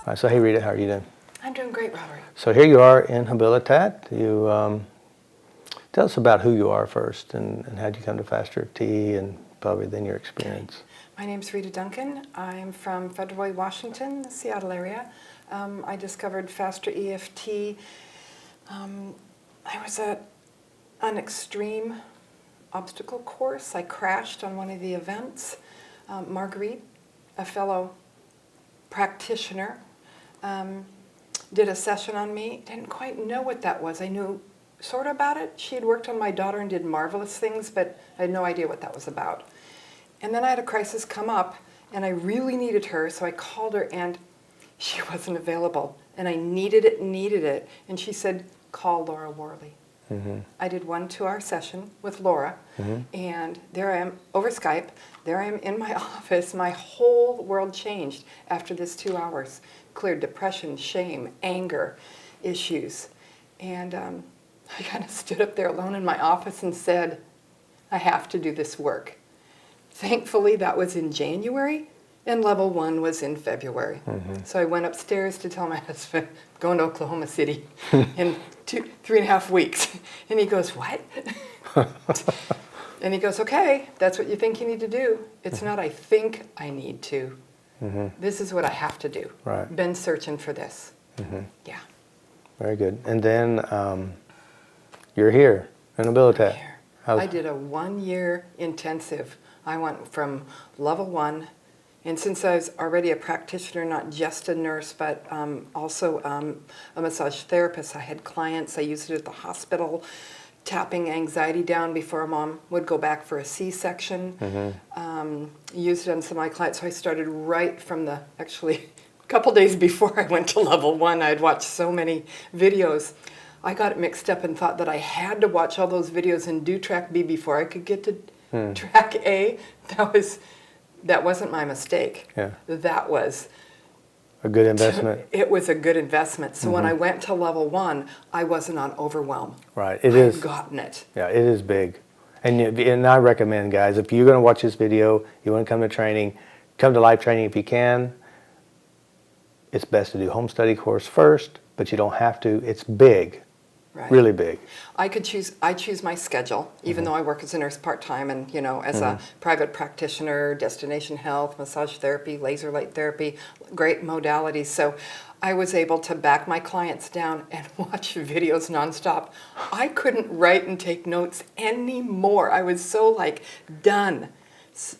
All right, so hey Rita, how are you doing? I'm doing great, Robert. So here you are in Habilitat. You tell us about who you are first and how did you come to FasterEFT and probably then your experience. My name's Rita Duncan. I'm from Federal, Washington, the Seattle area. I discovered FasterEFT. I was at an extreme obstacle course. I crashed on one of the events. Marguerite, a fellow practitioner, did a session on me. Didn't quite know what that was. I knew sort of about it. She had worked on my daughter and did marvelous things, but I had no idea what that was about. And then I had a crisis come up, and I really needed her, so I called her, and she wasn't available. And I needed it, and she said, call Laura Worley. Mm-hmm. I did 1 2-hour session with Laura, and there I am over Skype. There I am in my office. My whole world changed after this 2 hours. Cleared depression, shame, anger issues. And I kind of stood up there alone in my office and said, I have to do this work. Thankfully, that was in January, and level 1 was in February. So I went upstairs to tell my husband, I'm going to Oklahoma City in 3.5 weeks. And he goes, what? And he goes, okay, that's what you think you need to do. It's not I think I need to. This is what I have to do. Right. Been searching for this. Yeah. Very good. And then you're here in Habilitat. I did a 1-year intensive. I went from level 1, and since I was already a practitioner, not just a nurse, but also a massage therapist, I had clients. I used it at the hospital, tapping anxiety down before a mom would go back for a C-section. Used it on some of my clients, so I started right from actually a couple days before I went to level 1. I had watched so many videos. I got it mixed up and thought that I had to watch all those videos and do track B before I could get to track A. That wasn't my mistake. Yeah. That was a good investment. It was a good investment. So when I went to level 1, I wasn't on overwhelm. Right. I've gotten it. Yeah, it is big. And I recommend, guys, if you're going to watch this video, you want to come to training, come to live training if you can. It's best to do home study course first, but you don't have to. It's big. Right. Really big. I choose my schedule, even though I work as a nurse part-time and, as a private practitioner, destination health, massage therapy, laser light therapy, great modalities. So I was able to back my clients down and watch videos nonstop. I couldn't write and take notes anymore. I was so done.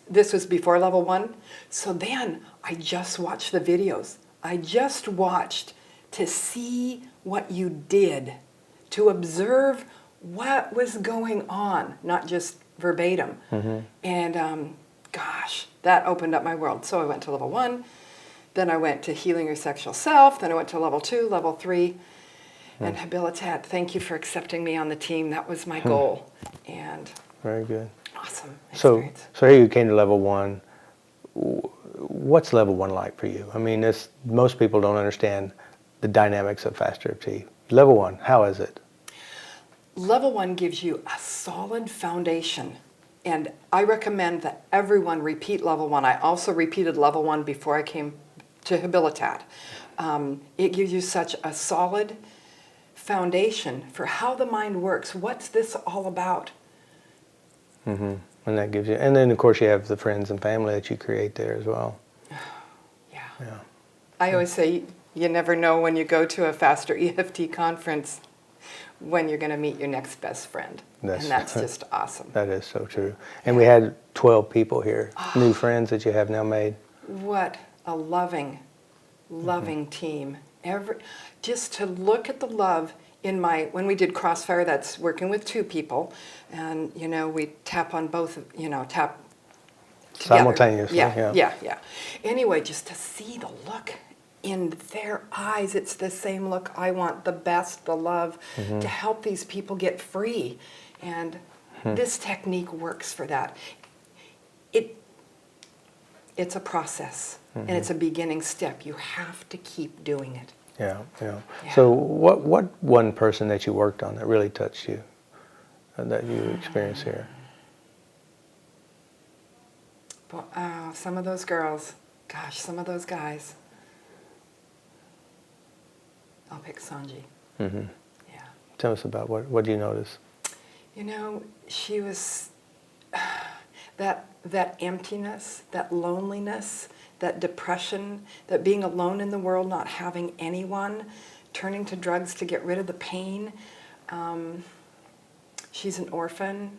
This was before level 1. So then I just watched the videos. I just watched to see what you did, to observe what was going on, not just verbatim. And gosh, that opened up my world. So I went to level 1, then I went to healing your sexual self, then I went to level 2, level 3, and Habilitat. Thank you for accepting me on the team. That was my goal. And very good. Awesome experience. So here you came to level 1. What's level 1 like for you? I mean, most people don't understand the dynamics of FasterEFT. Level 1, how is it? Level 1 gives you a solid foundation, and I recommend that everyone repeat level 1. I also repeated level 1 before I came to Habilitat. It gives you such a solid foundation for how the mind works. What's this all about? And that gives you, and then of course you have the friends and family that you create there as well. Yeah. I always say you never know when you go to a FasterEFT conference when you're going to meet your next best friend. And that's just awesome. That is so true. And we had 12 people here, new friends that you have now made. What a loving team. Just to look at the love in when we did Crossfire, that's working with 2 people, and we tap on both, tap together. Simultaneously. Yeah. Anyway, just to see the look in their eyes, it's the same look I want, the best, the love, to help these people get free. And this technique works for that. It's a process, and it's a beginning step. You have to keep doing it. Yeah. So what one person that you worked on that really touched you, that you experienced here? Some of those girls, gosh, some of those guys. I'll pick Sanji. Mm-hmm. Yeah. Tell us about what do you notice? You know, she was that emptiness, that loneliness, that depression, that being alone in the world, not having anyone, turning to drugs to get rid of the pain. She's an orphan.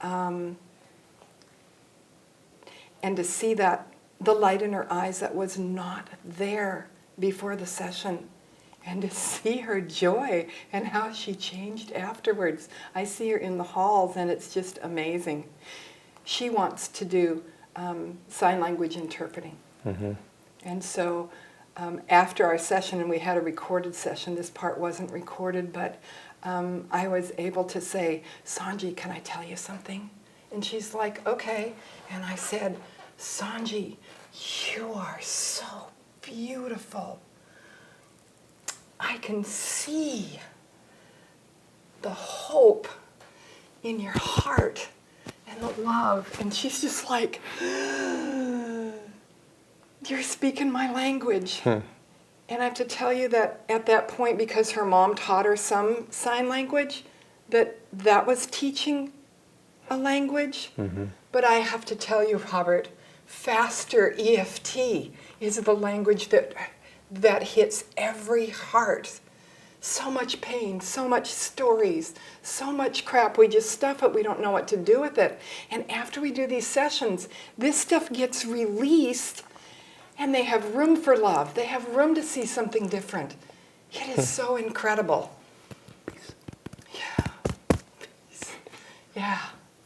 And to see that, the light in her eyes that was not there before the session, and to see her joy and how she changed afterwards. I see her in the halls, and it's just amazing. She wants to do sign language interpreting. Mm-hmm. And so after our session, and we had a recorded session, this part wasn't recorded, but I was able to say, Sanji, can I tell you something? And she's like, okay. And I said, Sanji, you are so beautiful. I can see the hope in your heart and the love. And she's just like, you're speaking my language. And I have to tell you that at that point, because her mom taught her some sign language, that was teaching a language. Mm-hmm. But I have to tell you, Robert, FasterEFT is the language that hits every heart. So much pain, so much stories, so much crap. We just stuff it. We don't know what to do with it. And after we do these sessions, this stuff gets released, and they have room for love. They have room to see something different. It is so incredible. Yeah.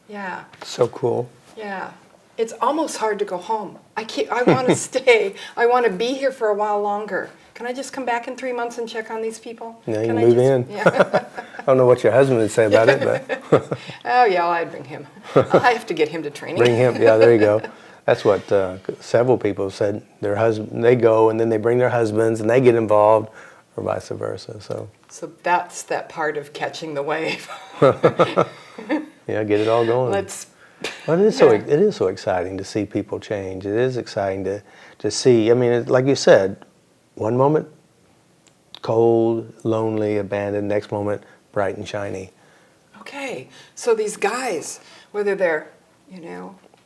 Yeah. So cool. Yeah. It's almost hard to go home. I want to stay. I want to be here for a while longer. Can I just come back in 3 months and check on these people? Yeah, you Can can move in. Yeah. I don't know what your husband would say about it, but Oh, yeah, I'd bring him. I have to get him to training. bring him. Yeah, there you go. That's what several people said. Their husband, they go and then they bring their husbands and they get involved, or vice versa. So that's that part of catching the wave. yeah, get it all going. Well, it is so exciting to see people change. It is exciting to see. I mean, like you said, one moment cold, lonely, abandoned. Next moment bright and shiny. Okay, so these guys, whether they're,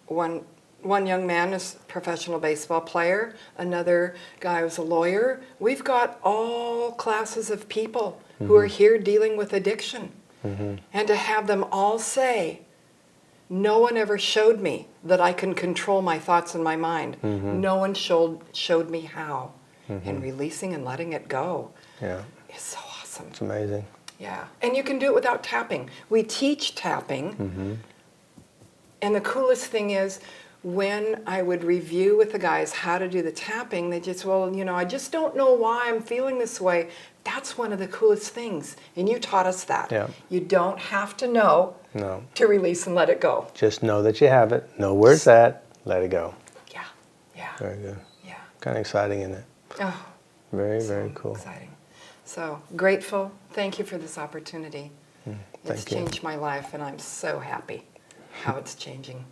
one young man is a professional baseball player, another guy was a lawyer. We've got all classes of people who are here dealing with addiction. Mm-hmm. And to have them all say, no one ever showed me that I can control my thoughts and my mind. Mm-hmm. No one showed me how. Mm-hmm. And releasing and letting it go. Yeah. Is so awesome. It's amazing. Yeah. And you can do it without tapping. We teach tapping. Mm-hmm. And the coolest thing is, when I would review with the guys how to do the tapping, they just, I just don't know why I'm feeling this way. That's one of the coolest things. And you taught us that. Yeah. You don't have to know to release and let it go. Just know that you have it. Know where it's at. Let it go. Yeah. Yeah. Very good. Yeah. Kind of exciting, isn't it? Oh. Very, very cool. Exciting. So grateful. Thank you for this opportunity. It's changed my life, and I'm so happy how it's changing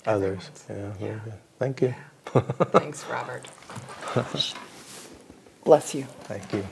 others. Yeah, very good. Thank you. Yeah. Thanks, Robert. Bless you. Thank you.